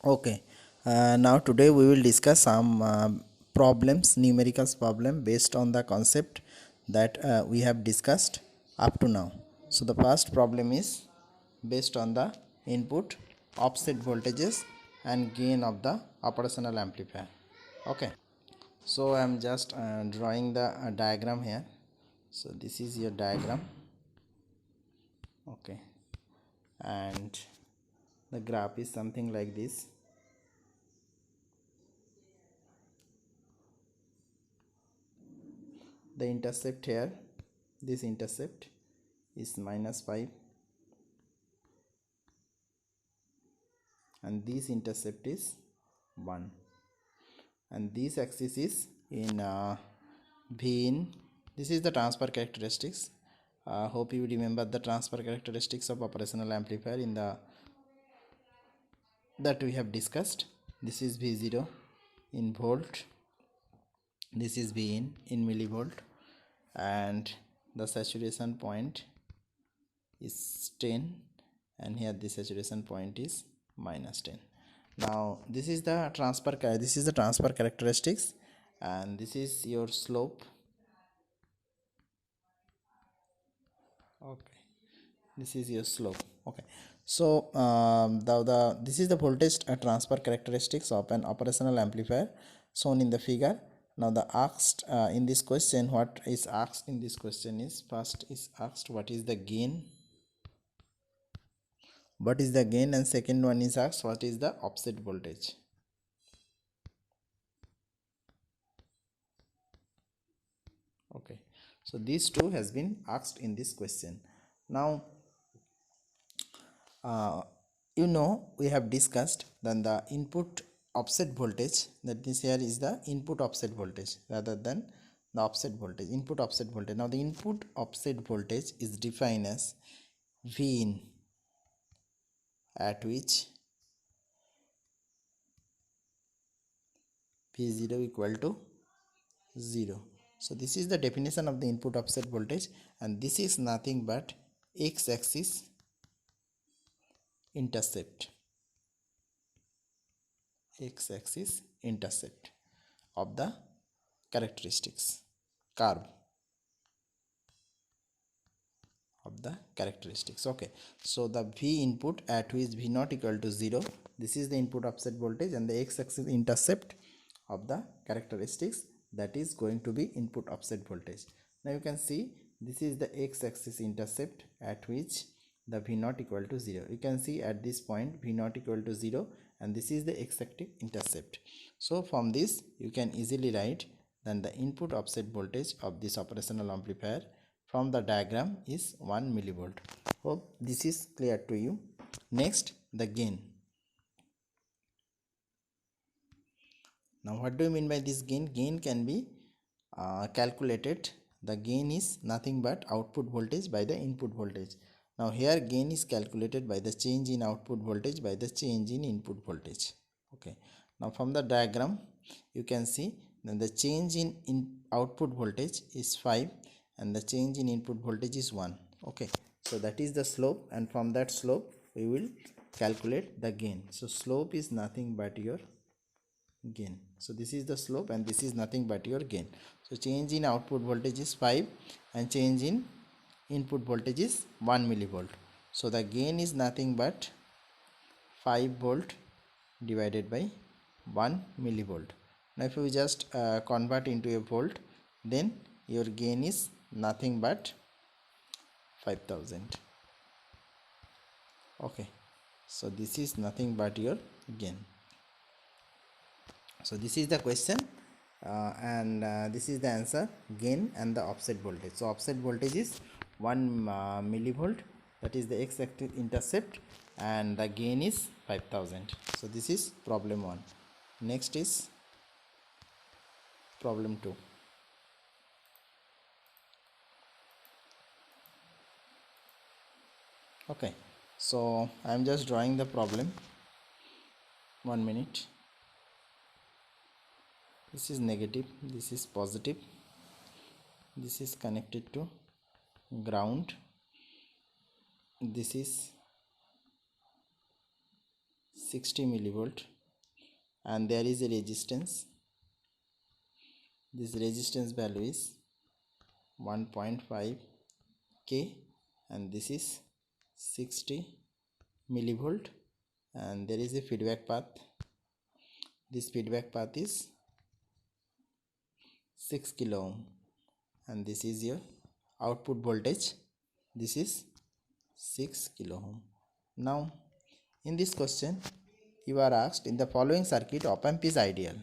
Okay, now today we will discuss some problems, numerical problem based on the concept that we have discussed up to now. So the first problem is based on the input, offset voltages and gain of the operational amplifier. Okay, so I am just drawing the diagram here. So this is your diagram. Okay, and the graph is something like this. The intercept here, this intercept is -5 and this intercept is 1, and this axis is in V in. This is the transfer characteristics. Hope you remember the transfer characteristics of operational amplifier in the that we have discussed. This is V0 in volt, this is V in millivolt, and the saturation point is 10, and here the saturation point is -10. Now this is the transfer characteristics, and this is your slope. Okay, this is your slope. Okay, so the this is the voltage transfer characteristics of an operational amplifier shown in the figure. Now the asked in this question, what is asked in this question is, first is asked what is the gain, and second one is asked what is the offset voltage. Okay, so these two has been asked in this question. Now we have discussed then the input offset voltage, that this here is the input offset voltage rather than the offset voltage, input offset voltage. Now the input offset voltage is defined as V in, at which V0 equal to 0. So this is the definition of the input offset voltage, and this is nothing but x-axis intercept, x-axis intercept of the characteristics curve of the characteristics. Okay, so the V input at which V naught equal to 0, this is the input offset voltage, and the x-axis intercept of the characteristics, that is going to be input offset voltage. Now you can see this is the x-axis intercept at which the V naught equal to 0. You can see at this point V naught equal to 0, and this is the x-axis intercept. So from this you can easily write then the input offset voltage of this operational amplifier from the diagram is 1 millivolt. Hope this is clear to you. Next, the gain. Now what do you mean by this gain? Gain can be calculated. The gain is nothing but output voltage by the input voltage. Now here gain is calculated by the change in output voltage by the change in input voltage. Okay, now from the diagram you can see then the change in output voltage is 5 and the change in input voltage is 1. Okay, so that is the slope, and from that slope we will calculate the gain. So slope is nothing but your gain. So this is the slope and this is nothing but your gain. So change in output voltage is 5 and change in input voltage is 1 millivolt. So the gain is nothing but 5 volt divided by 1 millivolt. Now if you just convert into a volt, then your gain is nothing but 5000. Okay, so this is nothing but your gain. So this is the question, and this is the answer, gain and the offset voltage. So offset voltage is 1 millivolt, that is the x-axis intercept, and the gain is 5000. So this is problem 1. Next is problem 2. Okay, so I am just drawing the problem. 1 minute. This is negative, this is positive, this is connected to ground, this is 60 millivolt, and there is a resistance. This resistance value is 1.5 k, and this is 60 millivolt, and there is a feedback path. This feedback path is 6 kilo ohm, and this is your output voltage. This is 6 kilo ohm. Now in this question you are asked, in the following circuit op amp is ideal.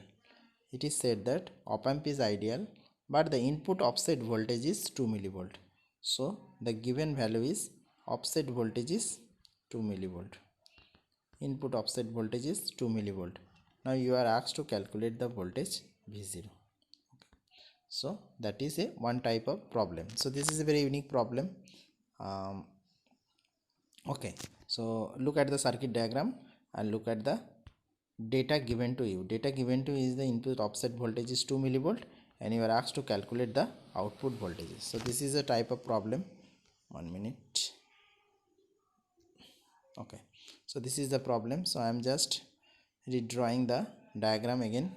It is said that op amp is ideal but the input offset voltage is 2 millivolt. So the given value is offset voltage is 2 millivolt. Input offset voltage is 2 millivolt. Now you are asked to calculate the voltage V0. So that is a one type of problem. So this is a very unique problem. Okay, so look at the circuit diagram and look at the data given to you. Data given to you is the input offset voltage is 2 millivolt and you are asked to calculate the output voltages. So this is a type of problem. 1 minute. Okay, so this is the problem. So I am just redrawing the diagram again.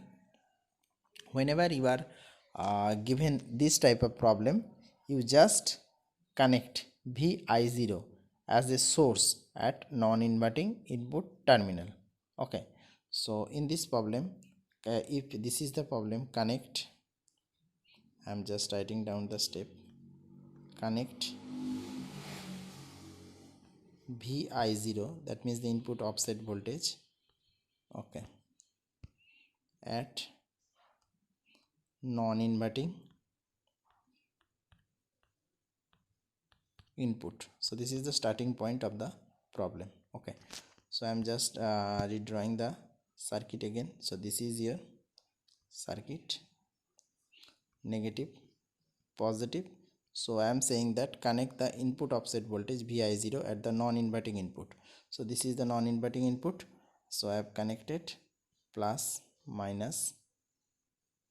Whenever you are given this type of problem, you just connect Vi0 as a source at non-inverting input terminal. Okay, so in this problem, if this is the problem, connect, I am just writing down the step, connect Vi0, that means the input offset voltage, okay, at non-inverting input. So this is the starting point of the problem. Okay, so I am just redrawing the circuit again. So this is your circuit, negative, positive. So I am saying that connect the input offset voltage Vi0 at the non-inverting input. So this is the non-inverting input. So I have connected plus, minus.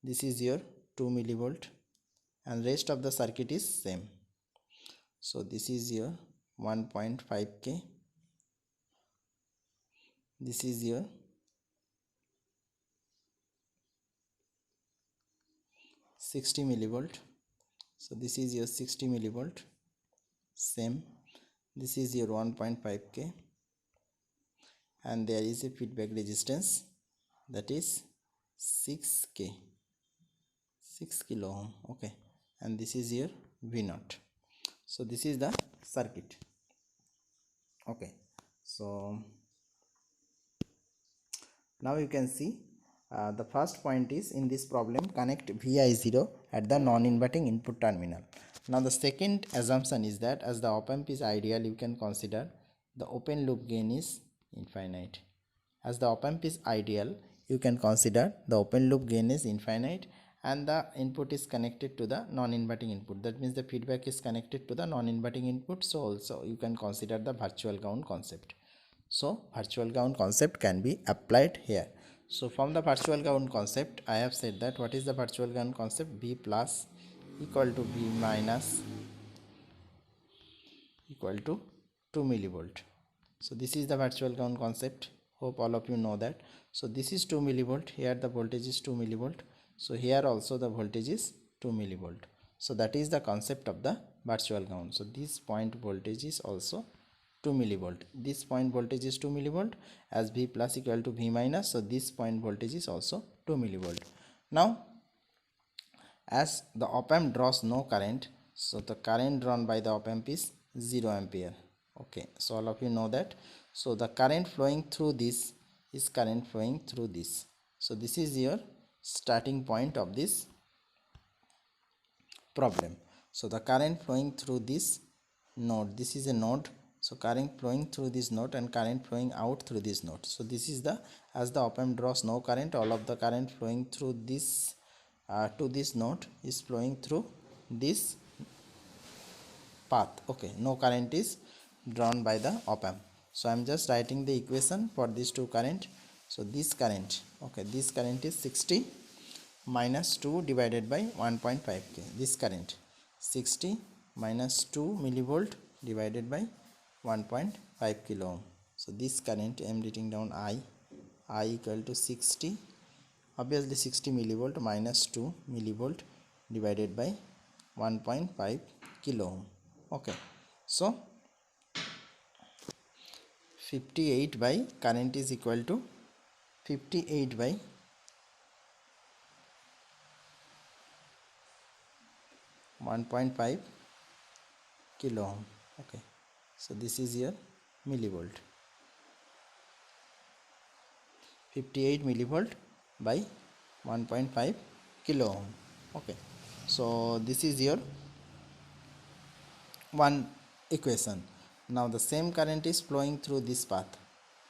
This is your 2 millivolt and rest of the circuit is same. So this is your 1.5k. This is your 60 millivolt. So this is your 60 millivolt, same. This is your 1.5k and there is a feedback resistance, that is 6k, 6 kilo ohm. Okay, and this is your V0. So this is the circuit. Okay, so now you can see the first point is, in this problem, connect Vi0 at the non-inverting input terminal. Now the second assumption is that as the op amp is ideal, you can consider the open loop gain is infinite. As the op amp is ideal, you can consider the open loop gain is infinite and the input is connected to the non-inverting input. That means the feedback is connected to the non-inverting input. So also you can consider the virtual ground concept. So virtual ground concept can be applied here. So from the virtual ground concept, I have said that what is the virtual ground concept? V plus equal to V minus equal to 2 millivolt. So this is the virtual ground concept. Hope all of you know that. So this is 2 millivolt. Here the voltage is 2 millivolt. So here also the voltage is 2 millivolt. So that is the concept of the virtual ground. So this point voltage is also 2 millivolt. This point voltage is 2 millivolt as V plus equal to V minus. So this point voltage is also 2 millivolt. Now as the op amp draws no current, so the current drawn by the op amp is 0 ampere. Okay, so all of you know that. So the current flowing through this is current flowing through this. So this is your starting point of this problem. So the current flowing through this node, this is a node. So current flowing through this node and current flowing out through this node. So this is the, as the op amp draws no current, all of the current flowing through this to this node is flowing through this path. Okay, no current is drawn by the op amp. So I am just writing the equation for these two current. So this current, okay, this current is 60 minus 2 divided by 1.5k. This current 60 minus 2 millivolt divided by 1.5 kilo ohm. So this current I am writing down I equal to 60 obviously 60 millivolt minus 2 millivolt divided by 1.5 kilo ohm. Okay, so 58 by current is equal to 58 by 1.5 kilo ohm. Okay, so this is your millivolt. 58 millivolt by 1.5 kilo ohm. Okay, so this is your one equation. Now the same current is flowing through this path.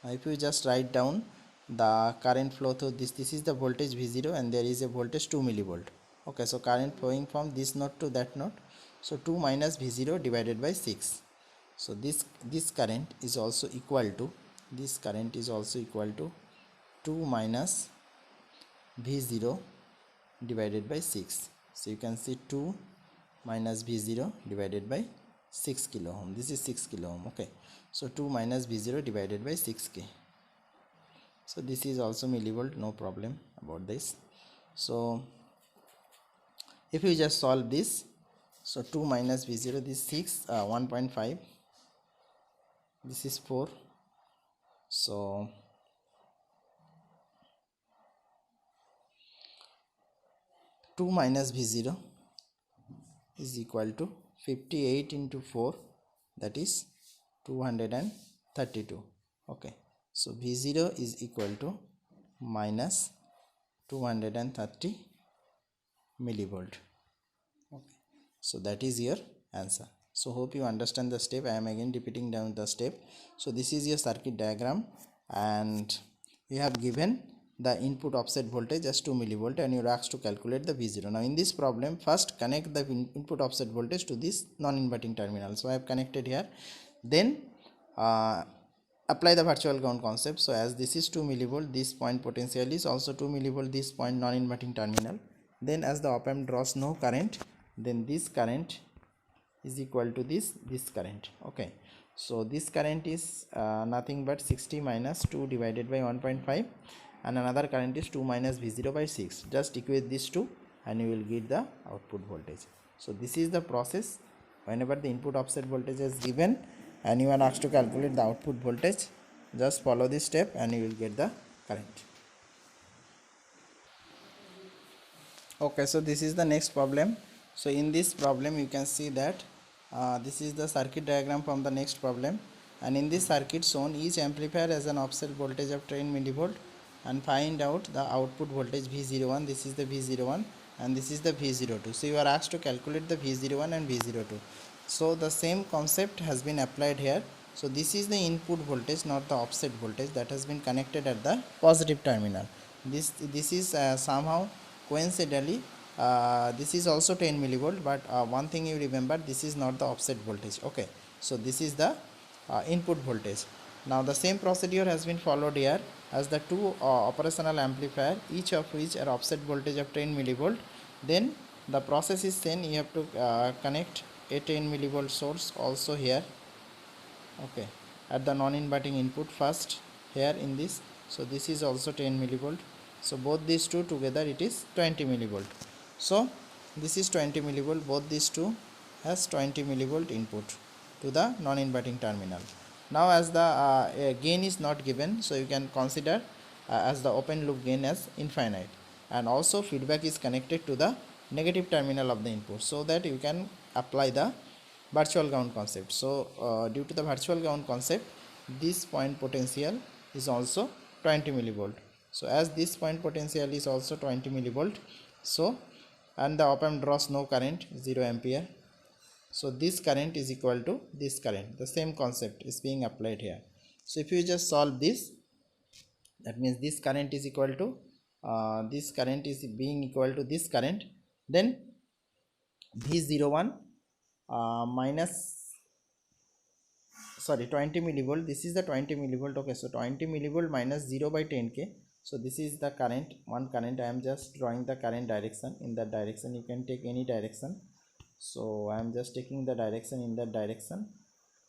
Now if you just write down the current flow through this is the voltage V0 and there is a voltage 2 millivolt. Okay, so current flowing from this node to that node, so 2 minus V0 divided by 6. So this current is also equal to 2 minus V0 divided by 6. So you can see 2 minus V0 divided by 6 kilo ohm. This is 6 kilo ohm. Okay, so 2 minus V0 divided by 6k. So this is also millivolt, no problem about this. So if you just solve this, so 2 minus V0, this 6, 1.5, this is 4. So 2 minus V0 is equal to 58 into 4, that is 232. Okay, so V0 is equal to minus 230 millivolt. Okay, so that is your answer. So hope you understand the step. I am again repeating down the step. So this is your circuit diagram and you have given the input offset voltage as 2 millivolt and you are asked to calculate the V0. Now in this problem, first connect the input offset voltage to this non-inverting terminal. So I have connected here. Then apply the virtual ground concept. So as this is 2 millivolt, this point potential is also 2 millivolt, this point non-inverting terminal. Then as the op amp draws no current, then this current is equal to this current. Okay, so this current is nothing but 60 minus 2 divided by 1.5 and another current is 2 minus V0 by 6. Just equate these two and you will get the output voltage. So this is the process. Whenever the input offset voltage is given and you are asked to calculate the output voltage, just follow this step and you will get the current. Okay, so this is the next problem. So in this problem you can see that this is the circuit diagram from the next problem, and in this circuit shown each amplifier has an offset voltage of 10 millivolt and find out the output voltage V01. This is the V01 and this is the V02. So you are asked to calculate the V01 and V02. So the same concept has been applied here. So this is the input voltage, not the offset voltage, that has been connected at the positive terminal. This is somehow coincidentally this is also 10 millivolt, but one thing you remember, this is not the offset voltage. Okay, so this is the input voltage. Now the same procedure has been followed here as the two operational amplifier, each of which are offset voltage of 10 millivolt. Then the process is same. You have to connect a 10 millivolt source also here. Okay, at the non-inverting input first here in this. So this is also 10 millivolt. So both these two together it is 20 millivolt. So this is 20 millivolt. Both these two has 20 millivolt input to the non-inverting terminal. Now as the gain is not given, so you can consider as the open loop gain as infinite, and also feedback is connected to the negative terminal of the input, so that you can apply the virtual ground concept. So due to the virtual ground concept, this point potential is also 20 millivolt. So as this point potential is also 20 millivolt, so and the op amp draws no current, 0 ampere. So this current is equal to this current. The same concept is being applied here. So if you just solve this, that means this current is equal to this current is being equal to this current. Then V01 minus 20 millivolt, this is the 20 millivolt. Okay, so 20 millivolt minus 0 by 10k. So this is the current, one current. I am just drawing the current direction. In that direction you can take any direction. So I am just taking the direction in that direction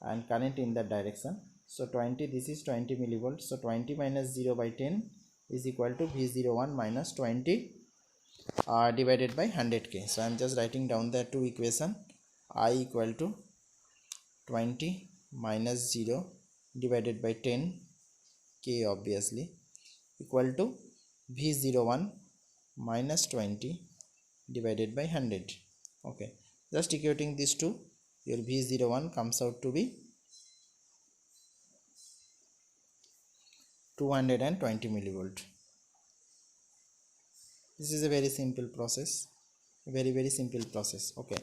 and current in that direction. So 20, this is 20 millivolt. So 20 minus 0 by 10, is equal to V01 minus 20 divided by 100k. So I am just writing down the two equation. I equal to 20 minus 0 divided by 10k obviously equal to V01 minus 20 divided by 100. Okay, just equating these two, your V01 comes out to be 220 millivolt. This is a very simple process, very simple process. Okay,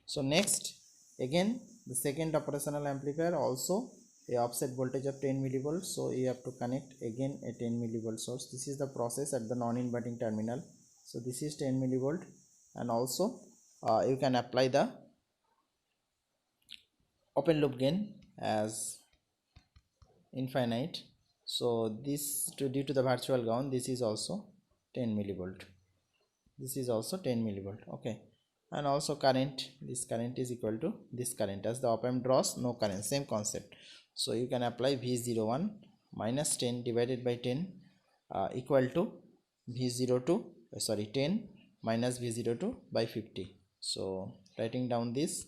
so next, again the second operational amplifier also a offset voltage of 10 millivolts, so you have to connect again a 10 millivolt source. This is the process at the non-inverting terminal. So this is 10 millivolt, and also you can apply the open loop gain as infinite. So this due to the virtual ground, this is also 10 millivolt, this is also 10 millivolt. Okay, and also current, this current is equal to this current, as the op amp draws no current, same concept. So you can apply V01 minus 10 divided by 10 equal to V02 10 minus V02 by 50. So writing down this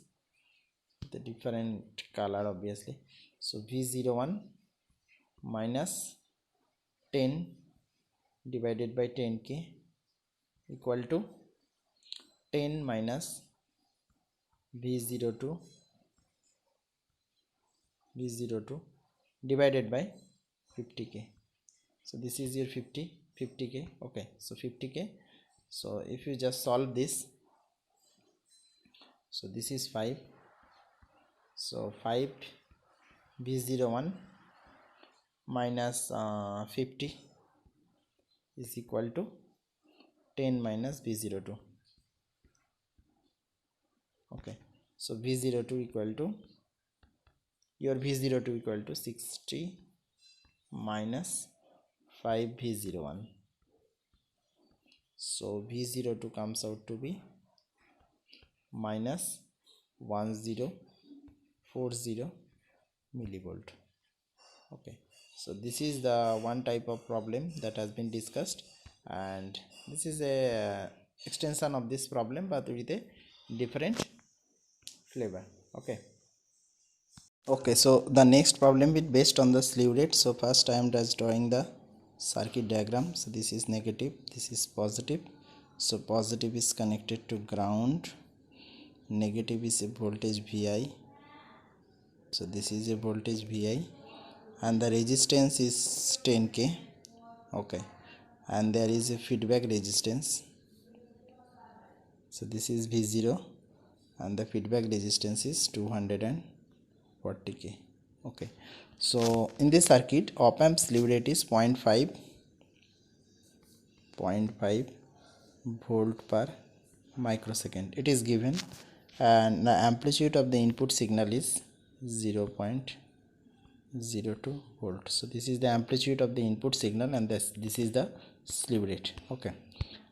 the different color obviously. So V01 minus 10 divided by 10k equal to 10 minus V02 divided by 50k. So this is your 50k. Okay, so 50k. So if you just solve this, so this is 5, so 5 V01 minus 50 is equal to 10 minus V02. Okay, so V02 equal to your V02 equal to 60 minus 5 V01. So V02 comes out to be minus 1040 millivolt. Okay, so this is the one type of problem that has been discussed, and this is a extension of this problem but with a different flavor. Okay. Okay, so the next problem is based on the slew rate. So first I am just drawing the circuit diagram. So this is negative, this is positive. So positive is connected to ground, negative is a voltage Vi. So this is a voltage Vi, and the resistance is 10k. Okay, and there is a feedback resistance. So this is V0, and the feedback resistance is 240k. Okay, so in this circuit op amp slew rate is 0.5 volt per microsecond, it is given, and the amplitude of the input signal is 0.02 volt. So this is the amplitude of the input signal, and this is the slew rate. Okay,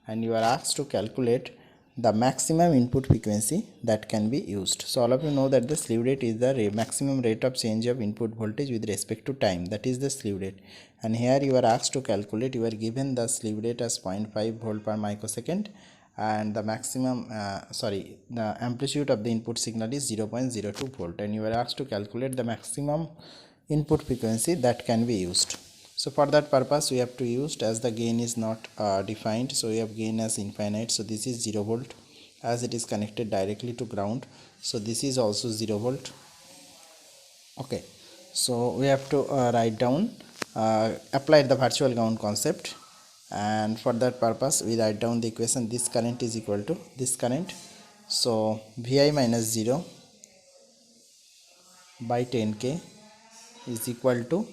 and you are asked to calculate the maximum input frequency that can be used. So all of you know that the slew rate is the maximum rate of change of input voltage with respect to time, that is the slew rate. And here you are asked to calculate, you are given the slew rate as 0.5 volt per microsecond, and the maximum the amplitude of the input signal is 0.02 volt, and you are asked to calculate the maximum input frequency that can be used. So for that purpose we have to use, as the gain is not defined, so we have gain as infinite. So this is 0 volt, as it is connected directly to ground, so this is also 0 volt. Okay, so we have to write down apply the virtual ground concept, and for that purpose we write down the equation. This current is equal to this current, so Vi minus 0 by 10k is equal to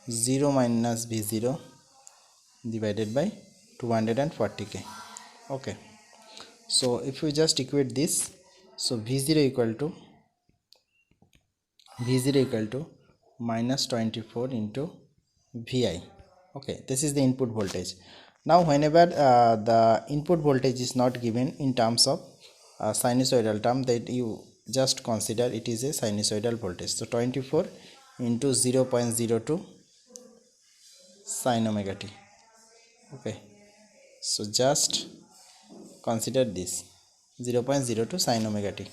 0 minus V0 divided by 240k. Okay, so if we just equate this, so V0 equal to minus 24 into Vi. Okay, this is the input voltage. Now whenever the input voltage is not given in terms of sinusoidal term, that you just consider it is a sinusoidal voltage. So 24 into 0.02 sin omega t. Okay, so just consider this 0.02 sin omega t.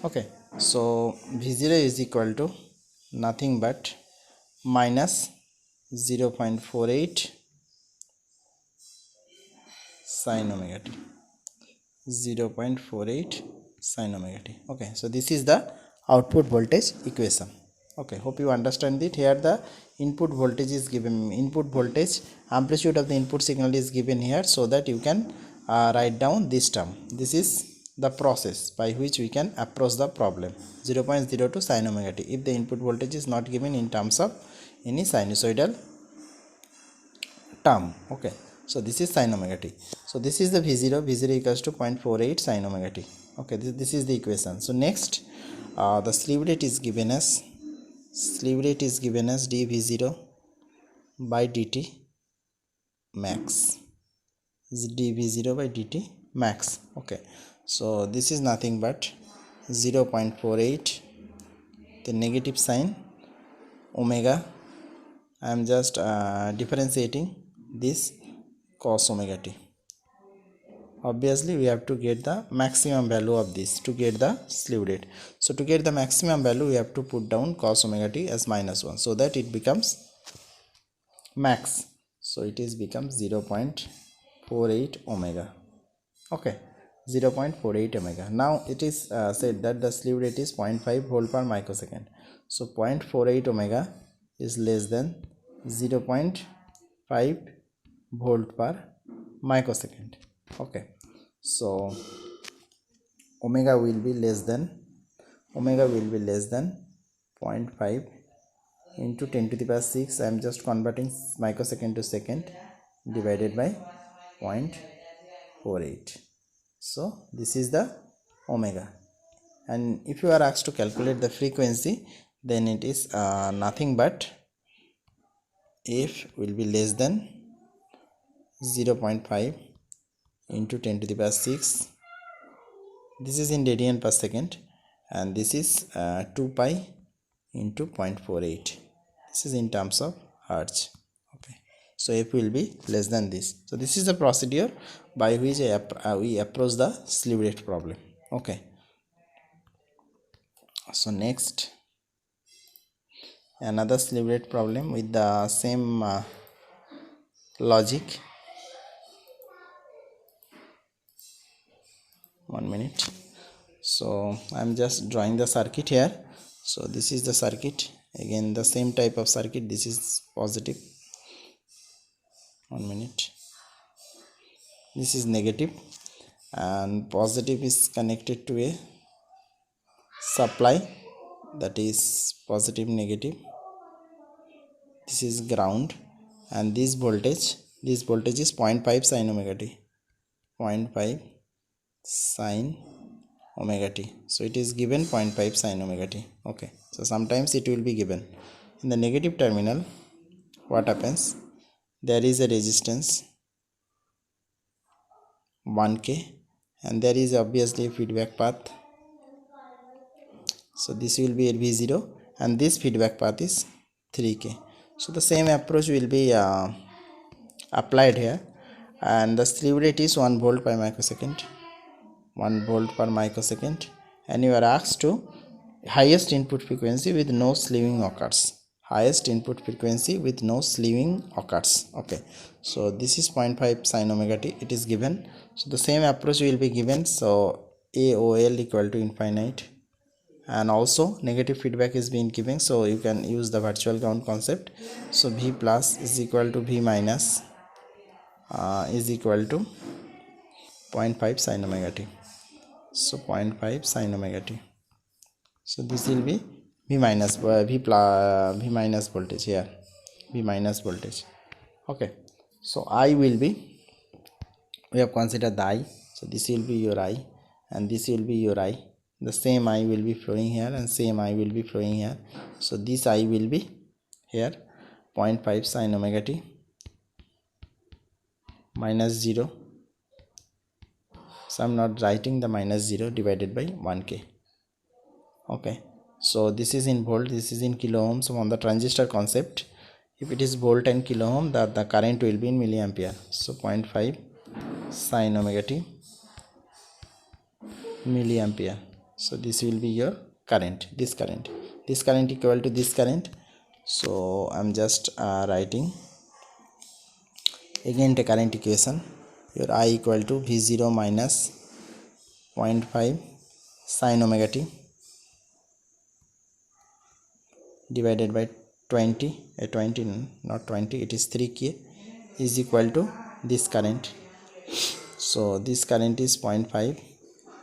Okay, so v0 is equal to nothing but minus 0.48 sin omega t. 0.48 sin omega t. Okay, so this is the output voltage equation. Okay, hope you understand it. Here the input voltage is given, input voltage amplitude of the input signal is given here, so that you can write down this term. This is the process by which we can approach the problem. 0.02 sin omega t if the input voltage is not given in terms of any sinusoidal term. Okay, so this is sin omega t. So this is the v0, v0 equals to 0.48 sin omega t. Okay, this is the equation. So next the slew rate is given as dv0 by dt max, dv0 by dt max. Okay, so this is nothing but 0.48 the negative sign omega. I am just differentiating this cos omega t. Obviously we have to get the maximum value of this to get the slew rate. So to get the maximum value we have to put down cos omega t as -1, so that it becomes max. So it is becomes 0.48 omega. Okay, 0.48 omega. Now it is said that the slew rate is 0.5 volt per microsecond. So 0.48 omega is less than 0.5 volt per microsecond. Okay, so omega will be less than 0.5 into 10 to the power 6. I am just converting microsecond to second, divided by 0.48. So this is the omega, and if you are asked to calculate the frequency, then it is nothing but f will be less than 0.5 into 10 to the power 6. This is in radian per second, and this is 2 pi into 0.48. This is in terms of hertz. Okay, so f will be less than this. So this is the procedure by which we approach the slew rate problem. Okay, so next another slew rate problem with the same logic. 1 minute. So I'm just drawing the circuit here. So this is the circuit, again the same type of circuit. This is positive. 1 minute. This is negative, and positive is connected to a supply, that is positive negative. This is ground, and this voltage is 0.5 sin omega t, 0.5 sin omega t. So it is given 0.5 sin omega t. Okay, so sometimes it will be given in the negative terminal. What happens? There is a resistance 1k, and there is obviously a feedback path. So this will be v0, and this feedback path is 3k. So the same approach will be applied here, and the slew rate is 1 volt per microsecond, 1 volt per microsecond, and you are asked to highest input frequency with no slewing occurs, highest input frequency with no slewing occurs. Okay, so this is 0.5 sin omega t, it is given. So the same approach will be given. So AOL equal to infinite, and also negative feedback is being given, so you can use the virtual ground concept. So V plus is equal to V minus is equal to 0.5 sin omega t. So 0.5 sin omega t. So this will be V minus V minus voltage here, V minus voltage. Okay, so I will be, we have considered the I. So this will be your I, and this will be your I. The same I will be flowing here, and same I will be flowing here. So this I will be here 0.5 sin omega t minus 0. So I'm not writing the minus 0, divided by 1k. Okay, so this is in volt, this is in kilo ohms. So on the transistor concept, If it is volt and kilo ohm, the current will be in milliampere. So 0.5 sin omega t milliampere. So this will be your current, this current equal to this current. So I'm just writing again the current equation. Your I equal to V0 minus 0.5 sin omega t divided by 20, 20 not 20, it is 3k, is equal to this current. So this current is 0.5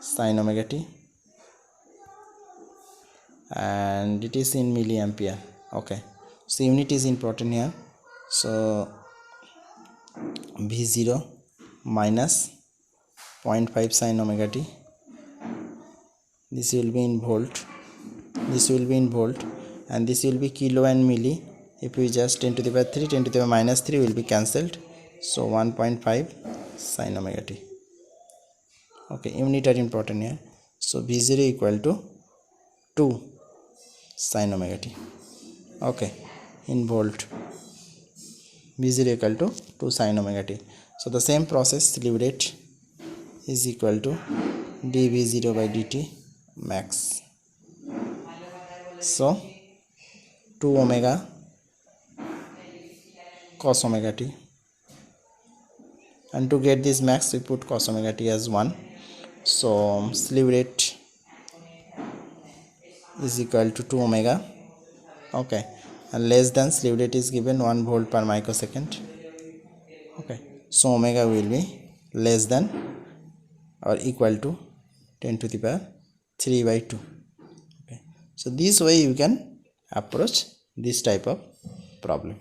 sin omega t and it is in milliampere. Okay, so unit is important here. So V0 minus 0.5 sin omega t, this will be in volt, this will be in volt, and this will be kilo and milli. If we just 10 to the power 3, 10 to the power minus 3 will be cancelled. So 1.5 sin omega t. Okay, unit are important here. So V0 equal to 2 sin omega t. Okay, in volt, V0 equal to 2 sin omega t. So the same process, slew rate is equal to dV0 by dt max. So 2 omega cos omega t, and to get this max we put cos omega t as 1. So slew rate is equal to 2 omega. Okay, and less than slew rate is given 1 volt per microsecond. Okay, so omega will be less than or equal to 10 to the power 3 by 2. Okay, so this way you can approach this type of problem.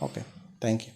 Okay, thank you.